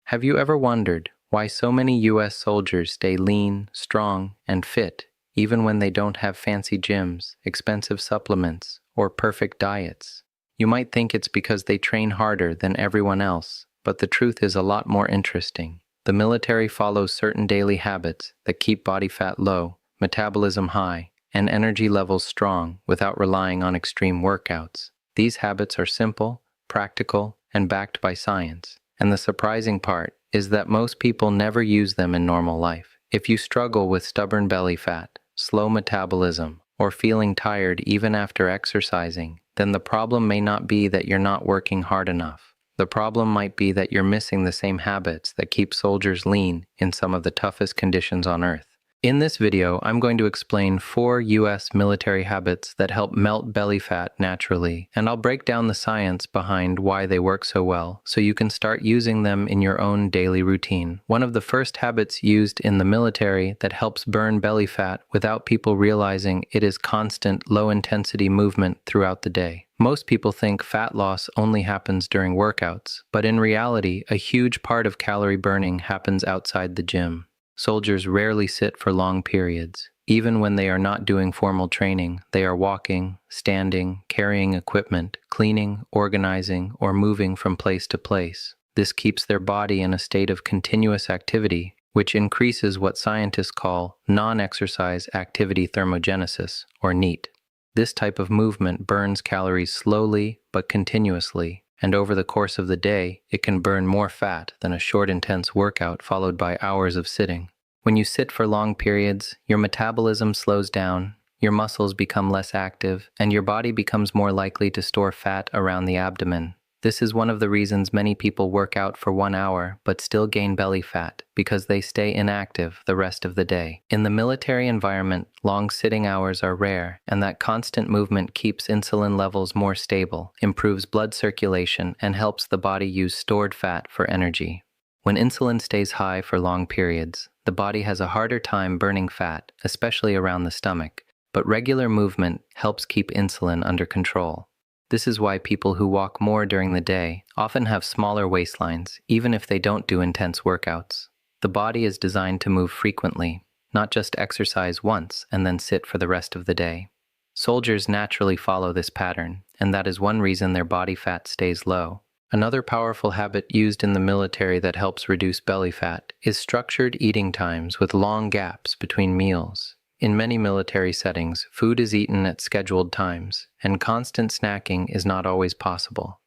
Have you ever wondered why so many U.S. soldiers stay lean, strong, and fit, even when they don't have fancy gyms, expensive supplements, or perfect diets? You might think it's because they train harder than everyone else, but the truth is a lot more interesting. The military follows certain daily habits that keep body fat low, metabolism high, and energy levels strong without relying on extreme workouts. These habits are simple, practical, and backed by science. And the surprising part is that most people never use them in normal life. If you struggle with stubborn belly fat, slow metabolism, or feeling tired even after exercising, then the problem may not be that you're not working hard enough. The problem might be that you're missing the same habits that keep soldiers lean in some of the toughest conditions on Earth. In this video, I'm going to explain 4 U.S. military habits that help melt belly fat naturally, and I'll break down the science behind why they work so well, so you can start using them in your own daily routine. One of the first habits used in the military that helps burn belly fat without people realizing it is constant, low-intensity movement throughout the day. Most people think fat loss only happens during workouts, but in reality, a huge part of calorie burning happens outside the gym. Soldiers rarely sit for long periods. Even when they are not doing formal training, they are walking, standing, carrying equipment, cleaning, organizing, or moving from place to place. This keeps their body in a state of continuous activity, which increases what scientists call non-exercise activity thermogenesis, or NEAT. This type of movement burns calories slowly but continuously, and over the course of the day, it can burn more fat than a short, intense workout followed by hours of sitting. When you sit for long periods, your metabolism slows down, your muscles become less active, and your body becomes more likely to store fat around the abdomen. This is one of the reasons many people work out for 1 hour but still gain belly fat, because they stay inactive the rest of the day. In the military environment, long sitting hours are rare, and that constant movement keeps insulin levels more stable, improves blood circulation, and helps the body use stored fat for energy. When insulin stays high for long periods, the body has a harder time burning fat, especially around the stomach, but regular movement helps keep insulin under control. This is why people who walk more during the day often have smaller waistlines, even if they don't do intense workouts. The body is designed to move frequently, not just exercise once and then sit for the rest of the day. Soldiers naturally follow this pattern, and that is one reason their body fat stays low. Another powerful habit used in the military that helps reduce belly fat is structured eating times with long gaps between meals. In many military settings, food is eaten at scheduled times, and constant snacking is not always possible.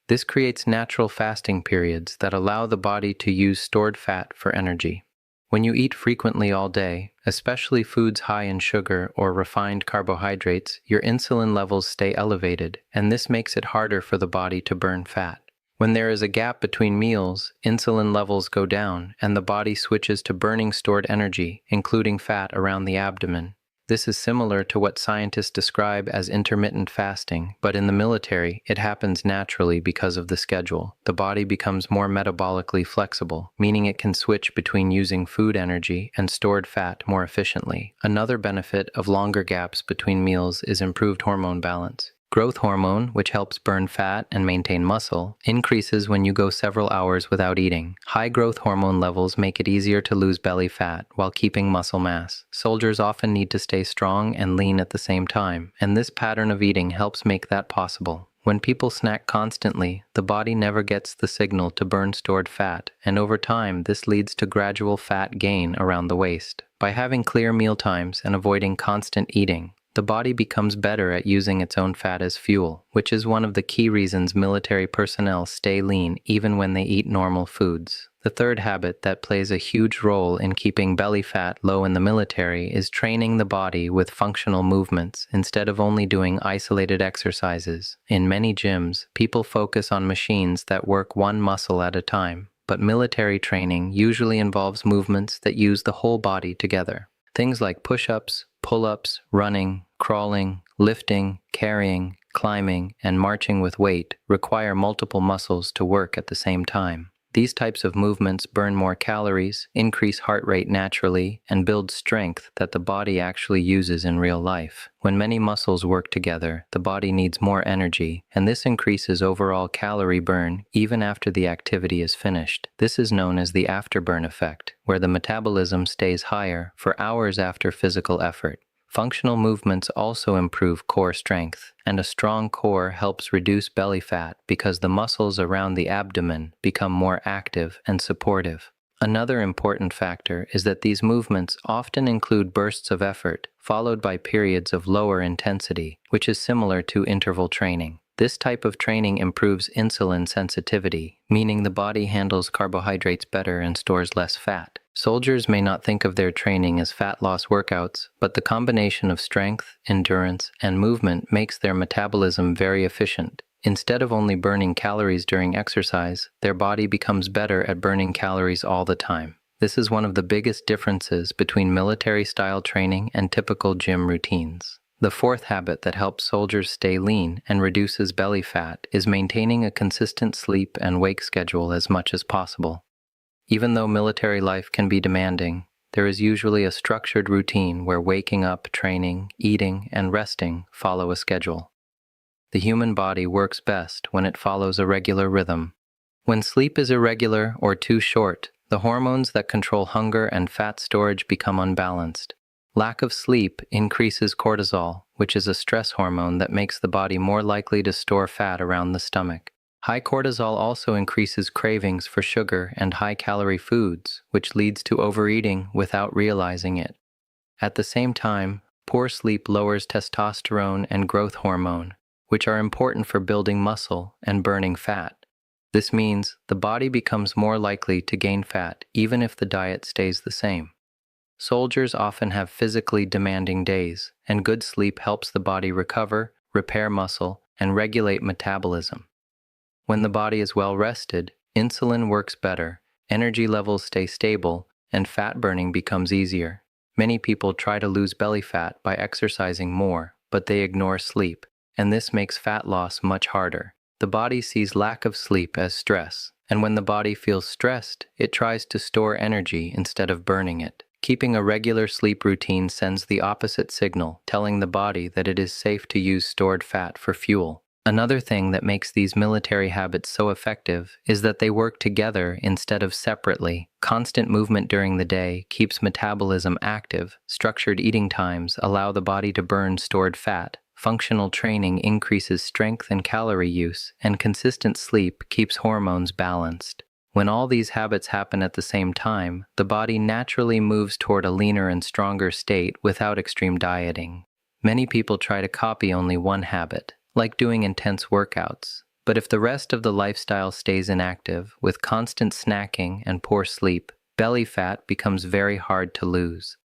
This creates natural fasting periods that allow the body to use stored fat for energy. When you eat frequently all day, especially foods high in sugar or refined carbohydrates, your insulin levels stay elevated, and this makes it harder for the body to burn fat. When there is a gap between meals, insulin levels go down, and the body switches to burning stored energy, including fat around the abdomen. This is similar to what scientists describe as intermittent fasting, but in the military, it happens naturally because of the schedule. The body becomes more metabolically flexible, meaning it can switch between using food energy and stored fat more efficiently. Another benefit of longer gaps between meals is improved hormone balance. Growth hormone, which helps burn fat and maintain muscle, increases when you go several hours without eating. High growth hormone levels make it easier to lose belly fat while keeping muscle mass. Soldiers often need to stay strong and lean at the same time, and this pattern of eating helps make that possible. When people snack constantly, the body never gets the signal to burn stored fat, and over time, this leads to gradual fat gain around the waist. By having clear meal times and avoiding constant eating, the body becomes better at using its own fat as fuel, which is one of the key reasons military personnel stay lean even when they eat normal foods. The third habit that plays a huge role in keeping belly fat low in the military is training the body with functional movements instead of only doing isolated exercises. In many gyms, people focus on machines that work one muscle at a time, but military training usually involves movements that use the whole body together. Things like push-ups, pull-ups, running, crawling, lifting, carrying, climbing, and marching with weight require multiple muscles to work at the same time. These types of movements burn more calories, increase heart rate naturally, and build strength that the body actually uses in real life. When many muscles work together, the body needs more energy, and this increases overall calorie burn even after the activity is finished. This is known as the afterburn effect, where the metabolism stays higher for hours after physical effort. Functional movements also improve core strength, and a strong core helps reduce belly fat because the muscles around the abdomen become more active and supportive. Another important factor is that these movements often include bursts of effort, followed by periods of lower intensity, which is similar to interval training. This type of training improves insulin sensitivity, meaning the body handles carbohydrates better and stores less fat. Soldiers may not think of their training as fat loss workouts, but the combination of strength, endurance, and movement makes their metabolism very efficient. Instead of only burning calories during exercise, their body becomes better at burning calories all the time. This is one of the biggest differences between military-style training and typical gym routines. The fourth habit that helps soldiers stay lean and reduces belly fat is maintaining a consistent sleep and wake schedule as much as possible. Even though military life can be demanding, there is usually a structured routine where waking up, training, eating, and resting follow a schedule. The human body works best when it follows a regular rhythm. When sleep is irregular or too short, the hormones that control hunger and fat storage become unbalanced. Lack of sleep increases cortisol, which is a stress hormone that makes the body more likely to store fat around the stomach. High cortisol also increases cravings for sugar and high-calorie foods, which leads to overeating without realizing it. At the same time, poor sleep lowers testosterone and growth hormone, which are important for building muscle and burning fat. This means the body becomes more likely to gain fat even if the diet stays the same. Soldiers often have physically demanding days, and good sleep helps the body recover, repair muscle, and regulate metabolism. When the body is well rested, insulin works better, energy levels stay stable, and fat burning becomes easier. Many people try to lose belly fat by exercising more, but they ignore sleep, and this makes fat loss much harder. The body sees lack of sleep as stress, and when the body feels stressed, it tries to store energy instead of burning it. Keeping a regular sleep routine sends the opposite signal, telling the body that it is safe to use stored fat for fuel. Another thing that makes these military habits so effective is that they work together instead of separately. Constant movement during the day keeps metabolism active. Structured eating times allow the body to burn stored fat. Functional training increases strength and calorie use, and consistent sleep keeps hormones balanced. When all these habits happen at the same time, the body naturally moves toward a leaner and stronger state without extreme dieting. Many people try to copy only one habit, like doing intense workouts. But if the rest of the lifestyle stays inactive, with constant snacking and poor sleep, belly fat becomes very hard to lose.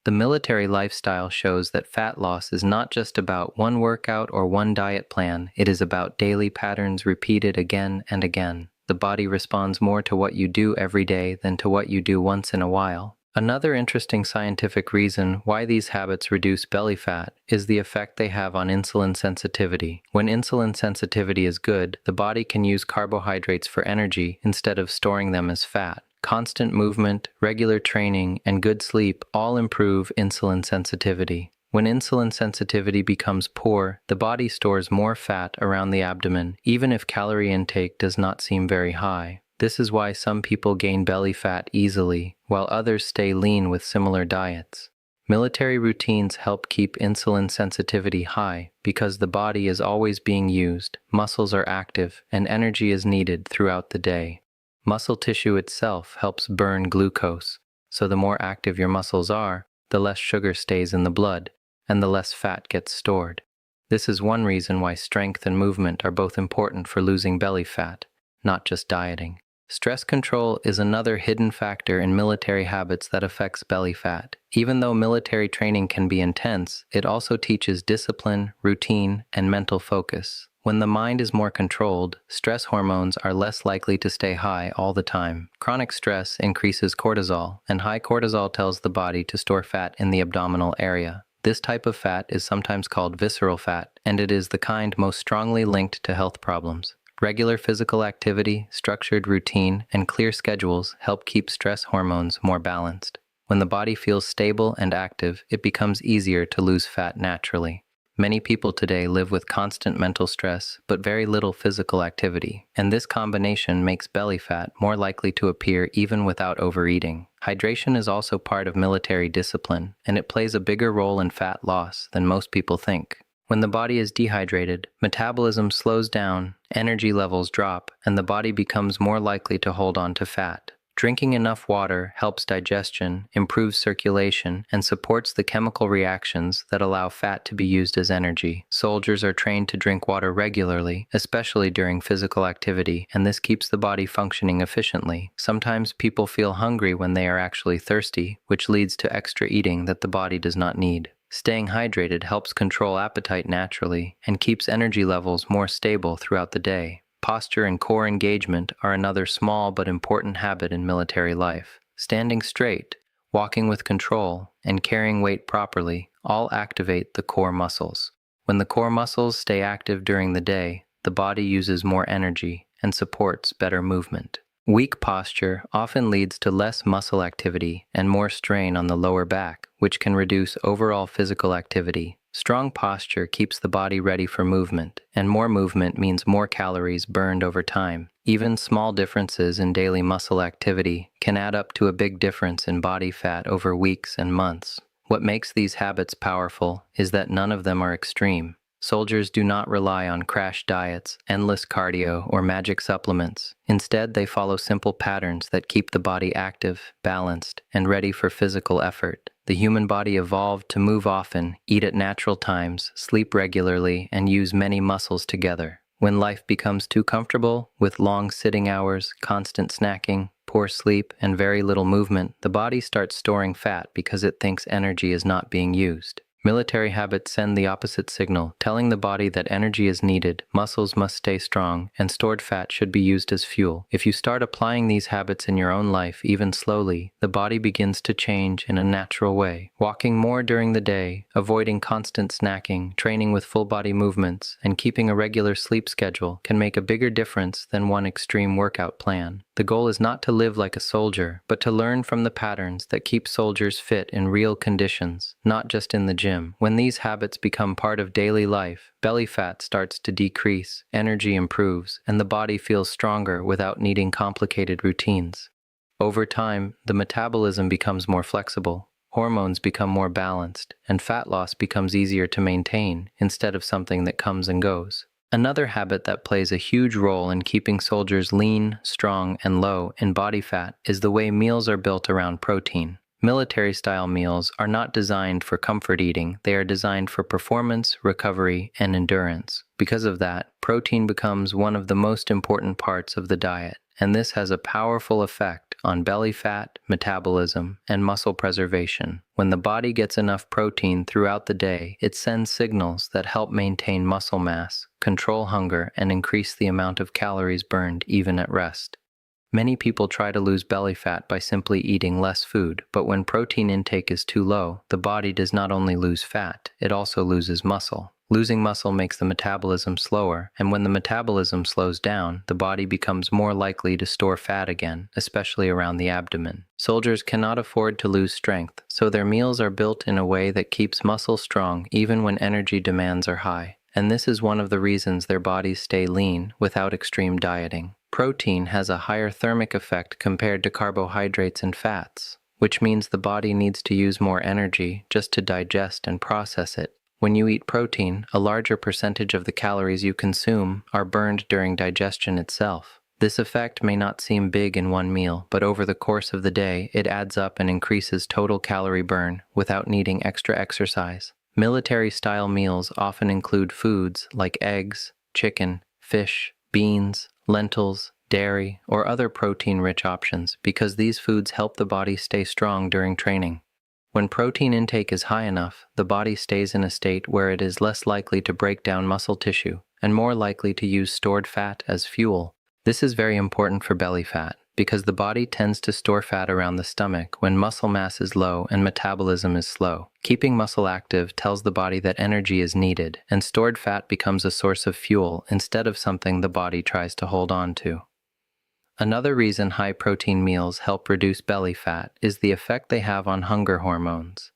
The military lifestyle shows that fat loss is not just about one workout or one diet plan, it is about daily patterns repeated again and again. The body responds more to what you do every day than to what you do once in a while. Another interesting scientific reason why these habits reduce belly fat is the effect they have on insulin sensitivity. When insulin sensitivity is good, the body can use carbohydrates for energy instead of storing them as fat. Constant movement, regular training, and good sleep all improve insulin sensitivity. When insulin sensitivity becomes poor, the body stores more fat around the abdomen, even if calorie intake does not seem very high. This is why some people gain belly fat easily, while others stay lean with similar diets. Military routines help keep insulin sensitivity high because the body is always being used, muscles are active, and energy is needed throughout the day. Muscle tissue itself helps burn glucose, so the more active your muscles are, the less sugar stays in the blood, and the less fat gets stored. This is one reason why strength and movement are both important for losing belly fat, not just dieting. Stress control is another hidden factor in military habits that affects belly fat. Even though military training can be intense, it also teaches discipline, routine, and mental focus. When the mind is more controlled, stress hormones are less likely to stay high all the time. Chronic stress increases cortisol, and high cortisol tells the body to store fat in the abdominal area. This type of fat is sometimes called visceral fat, and it is the kind most strongly linked to health problems. Regular physical activity, structured routine, and clear schedules help keep stress hormones more balanced. When the body feels stable and active, it becomes easier to lose fat naturally. Many people today live with constant mental stress, but very little physical activity, and this combination makes belly fat more likely to appear even without overeating. Hydration is also part of military discipline, and it plays a bigger role in fat loss than most people think. When the body is dehydrated, metabolism slows down, energy levels drop, and the body becomes more likely to hold on to fat. Drinking enough water helps digestion, improves circulation, and supports the chemical reactions that allow fat to be used as energy. Soldiers are trained to drink water regularly, especially during physical activity, and this keeps the body functioning efficiently. Sometimes people feel hungry when they are actually thirsty, which leads to extra eating that the body does not need. Staying hydrated helps control appetite naturally and keeps energy levels more stable throughout the day. Posture and core engagement are another small but important habit in military life. Standing straight, walking with control, and carrying weight properly all activate the core muscles. When the core muscles stay active during the day, the body uses more energy and supports better movement. Weak posture often leads to less muscle activity and more strain on the lower back, which can reduce overall physical activity. Strong posture keeps the body ready for movement, and more movement means more calories burned over time. Even small differences in daily muscle activity can add up to a big difference in body fat over weeks and months. What makes these habits powerful is that none of them are extreme. Soldiers do not rely on crash diets, endless cardio, or magic supplements. Instead, they follow simple patterns that keep the body active, balanced, and ready for physical effort. The human body evolved to move often, eat at natural times, sleep regularly, and use many muscles together. When life becomes too comfortable, with long sitting hours, constant snacking, poor sleep, and very little movement, the body starts storing fat because it thinks energy is not being used. Military habits send the opposite signal, telling the body that energy is needed, muscles must stay strong, and stored fat should be used as fuel. If you start applying these habits in your own life, even slowly, the body begins to change in a natural way. Walking more during the day, avoiding constant snacking, training with full body movements, and keeping a regular sleep schedule can make a bigger difference than one extreme workout plan. The goal is not to live like a soldier, but to learn from the patterns that keep soldiers fit in real conditions, not just in the gym. When these habits become part of daily life, belly fat starts to decrease, energy improves, and the body feels stronger without needing complicated routines. Over time, the metabolism becomes more flexible, hormones become more balanced, and fat loss becomes easier to maintain instead of something that comes and goes. Another habit that plays a huge role in keeping soldiers lean, strong, and low in body fat is the way meals are built around protein. Military-style meals are not designed for comfort eating, they are designed for performance, recovery, and endurance. Because of that, protein becomes one of the most important parts of the diet, and this has a powerful effect on belly fat, metabolism, and muscle preservation. When the body gets enough protein throughout the day, it sends signals that help maintain muscle mass, control hunger, and increase the amount of calories burned even at rest. Many people try to lose belly fat by simply eating less food, but when protein intake is too low, the body does not only lose fat, it also loses muscle. Losing muscle makes the metabolism slower, and when the metabolism slows down, the body becomes more likely to store fat again, especially around the abdomen. Soldiers cannot afford to lose strength, so their meals are built in a way that keeps muscle strong even when energy demands are high. And this is one of the reasons their bodies stay lean without extreme dieting. Protein has a higher thermic effect compared to carbohydrates and fats, which means the body needs to use more energy just to digest and process it. When you eat protein, a larger percentage of the calories you consume are burned during digestion itself. This effect may not seem big in one meal, but over the course of the day, it adds up and increases total calorie burn without needing extra exercise. Military-style meals often include foods like eggs, chicken, fish, beans, lentils, dairy, or other protein-rich options because these foods help the body stay strong during training. When protein intake is high enough, the body stays in a state where it is less likely to break down muscle tissue and more likely to use stored fat as fuel. This is very important for belly fat. because the body tends to store fat around the stomach when muscle mass is low and metabolism is slow. Keeping muscle active tells the body that energy is needed, and stored fat becomes a source of fuel instead of something the body tries to hold on to. Another reason high-protein meals help reduce belly fat is the effect they have on hunger hormones.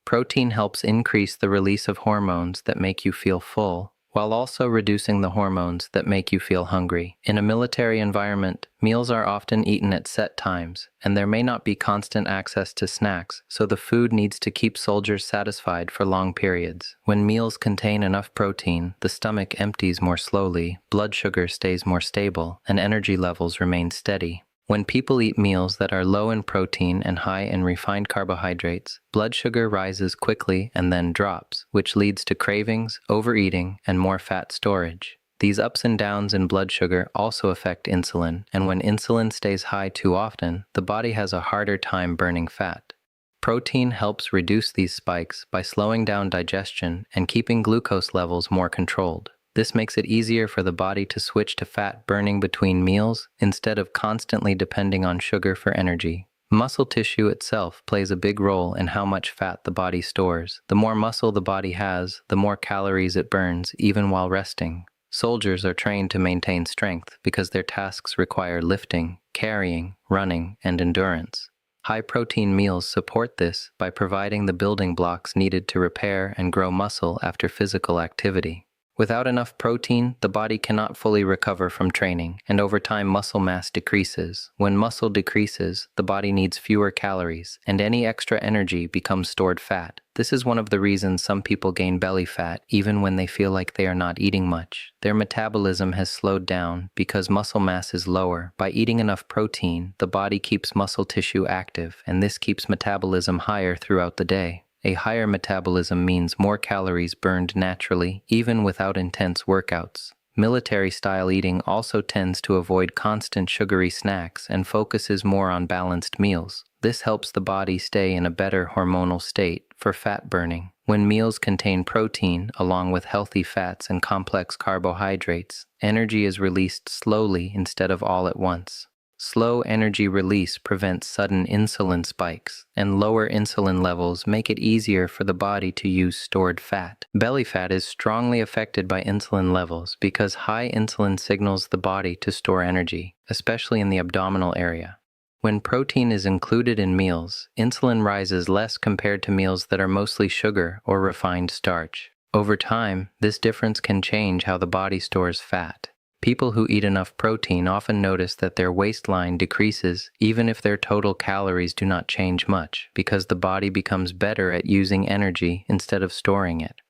Protein helps increase the release of hormones that make you feel full, while also reducing the hormones that make you feel hungry. In a military environment, meals are often eaten at set times, and there may not be constant access to snacks, so the food needs to keep soldiers satisfied for long periods. When meals contain enough protein, the stomach empties more slowly, blood sugar stays more stable, and energy levels remain steady. When people eat meals that are low in protein and high in refined carbohydrates, blood sugar rises quickly and then drops, which leads to cravings, overeating, and more fat storage. These ups and downs in blood sugar also affect insulin, and when insulin stays high too often, the body has a harder time burning fat. Protein helps reduce these spikes by slowing down digestion and keeping glucose levels more controlled. This makes it easier for the body to switch to fat burning between meals instead of constantly depending on sugar for energy. Muscle tissue itself plays a big role in how much fat the body stores. The more muscle the body has, the more calories it burns, even while resting. Soldiers are trained to maintain strength because their tasks require lifting, carrying, running, and endurance. High-protein meals support this by providing the building blocks needed to repair and grow muscle after physical activity. Without enough protein, the body cannot fully recover from training, and over time muscle mass decreases. When muscle decreases, the body needs fewer calories, and any extra energy becomes stored fat. This is one of the reasons some people gain belly fat even when they feel like they are not eating much. Their metabolism has slowed down because muscle mass is lower. By eating enough protein, the body keeps muscle tissue active, and this keeps metabolism higher throughout the day. A higher metabolism means more calories burned naturally, even without intense workouts. Military-style eating also tends to avoid constant sugary snacks and focuses more on balanced meals. This helps the body stay in a better hormonal state for fat burning. When meals contain protein, along with healthy fats and complex carbohydrates, energy is released slowly instead of all at once. Slow energy release prevents sudden insulin spikes, and lower insulin levels make it easier for the body to use stored fat. Belly fat is strongly affected by insulin levels because high insulin signals the body to store energy, especially in the abdominal area. When protein is included in meals, insulin rises less compared to meals that are mostly sugar or refined starch. Over time, this difference can change how the body stores fat. People who eat enough protein often notice that their waistline decreases even if their total calories do not change much, because the body becomes better at using energy instead of storing it.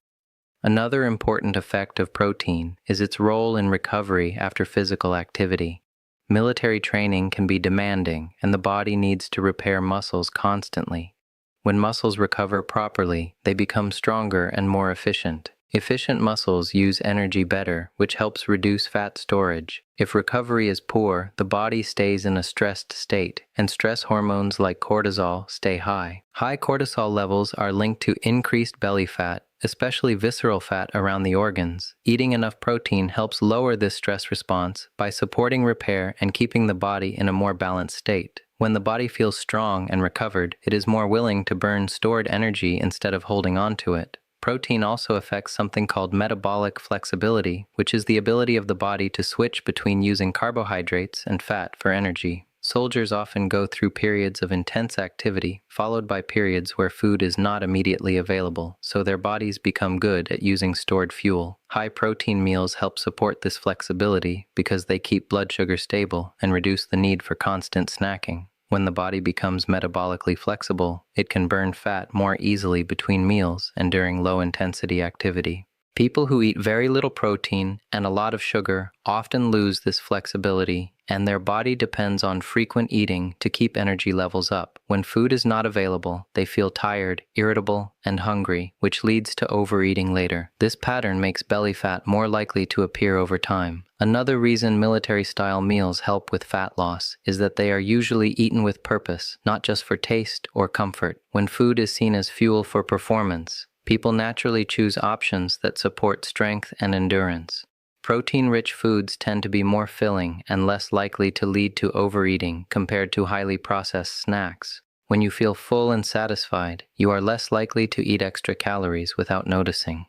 Another important effect of protein is its role in recovery after physical activity. Military training can be demanding, and the body needs to repair muscles constantly. When muscles recover properly, they become stronger and more efficient. Efficient muscles use energy better, which helps reduce fat storage. If recovery is poor, the body stays in a stressed state, and stress hormones like cortisol stay high. High cortisol levels are linked to increased belly fat, especially visceral fat around the organs. Eating enough protein helps lower this stress response by supporting repair and keeping the body in a more balanced state. When the body feels strong and recovered, it is more willing to burn stored energy instead of holding on to it. Protein also affects something called metabolic flexibility, which is the ability of the body to switch between using carbohydrates and fat for energy. Soldiers often go through periods of intense activity, followed by periods where food is not immediately available, so their bodies become good at using stored fuel. High-protein meals help support this flexibility because they keep blood sugar stable and reduce the need for constant snacking. When the body becomes metabolically flexible, it can burn fat more easily between meals and during low-intensity activity. People who eat very little protein and a lot of sugar often lose this flexibility, and their body depends on frequent eating to keep energy levels up. When food is not available, they feel tired, irritable, and hungry, which leads to overeating later. This pattern makes belly fat more likely to appear over time. Another reason military-style meals help with fat loss is that they are usually eaten with purpose, not just for taste or comfort. When food is seen as fuel for performance, people naturally choose options that support strength and endurance. Protein-rich foods tend to be more filling and less likely to lead to overeating compared to highly processed snacks. When you feel full and satisfied, you are less likely to eat extra calories without noticing.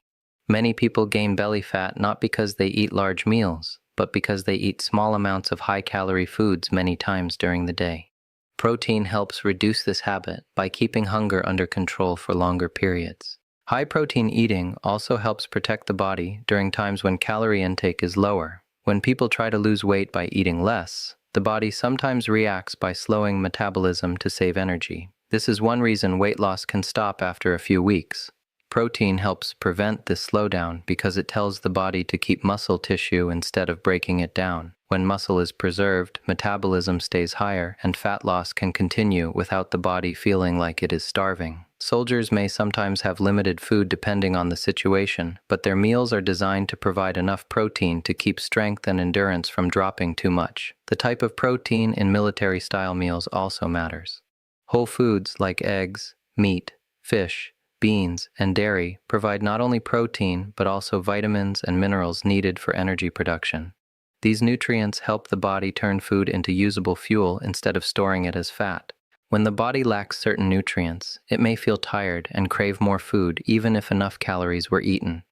Many people gain belly fat not because they eat large meals, but because they eat small amounts of high-calorie foods many times during the day. Protein helps reduce this habit by keeping hunger under control for longer periods. High-protein eating also helps protect the body during times when calorie intake is lower. When people try to lose weight by eating less, the body sometimes reacts by slowing metabolism to save energy. This is one reason weight loss can stop after a few weeks. Protein helps prevent this slowdown because it tells the body to keep muscle tissue instead of breaking it down. When muscle is preserved, metabolism stays higher and fat loss can continue without the body feeling like it is starving. Soldiers may sometimes have limited food depending on the situation, but their meals are designed to provide enough protein to keep strength and endurance from dropping too much. The type of protein in military-style meals also matters. Whole foods like eggs, meat, fish, beans, and dairy provide not only protein but also vitamins and minerals needed for energy production. These nutrients help the body turn food into usable fuel instead of storing it as fat. When the body lacks certain nutrients, it may feel tired and crave more food even if enough calories were eaten.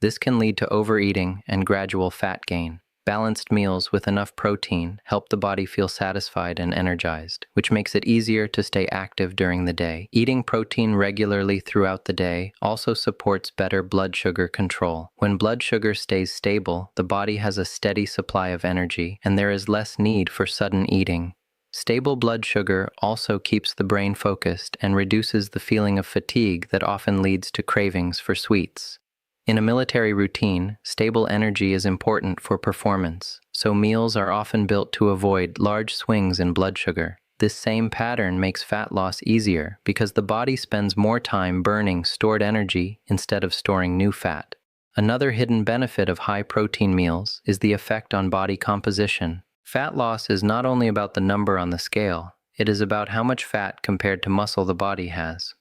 This can lead to overeating and gradual fat gain. Balanced meals with enough protein help the body feel satisfied and energized, which makes it easier to stay active during the day. Eating protein regularly throughout the day also supports better blood sugar control. When blood sugar stays stable, the body has a steady supply of energy, and there is less need for sudden eating. Stable blood sugar also keeps the brain focused and reduces the feeling of fatigue that often leads to cravings for sweets. In a military routine, stable energy is important for performance, so meals are often built to avoid large swings in blood sugar. This same pattern makes fat loss easier because the body spends more time burning stored energy instead of storing new fat. Another hidden benefit of high-protein meals is the effect on body composition. Fat loss is not only about the number on the scale, it is about how much fat compared to muscle the body has.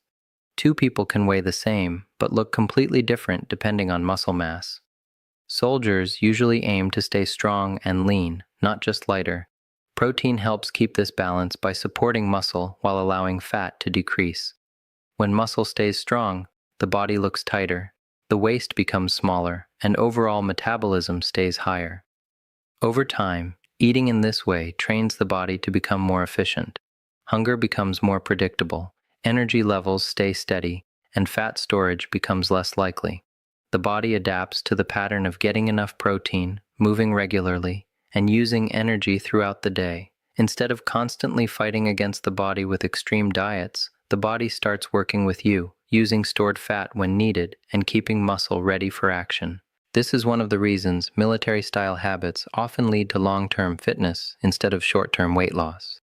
Two people can weigh the same, but look completely different depending on muscle mass. Soldiers usually aim to stay strong and lean, not just lighter. Protein helps keep this balance by supporting muscle while allowing fat to decrease. When muscle stays strong, the body looks tighter, the waist becomes smaller, and overall metabolism stays higher. Over time, eating in this way trains the body to become more efficient. Hunger becomes more predictable. Energy levels stay steady, and fat storage becomes less likely. The body adapts to the pattern of getting enough protein, moving regularly, and using energy throughout the day. Instead of constantly fighting against the body with extreme diets, the body starts working with you, using stored fat when needed and keeping muscle ready for action. This is one of the reasons military-style habits often lead to long-term fitness instead of short-term weight loss.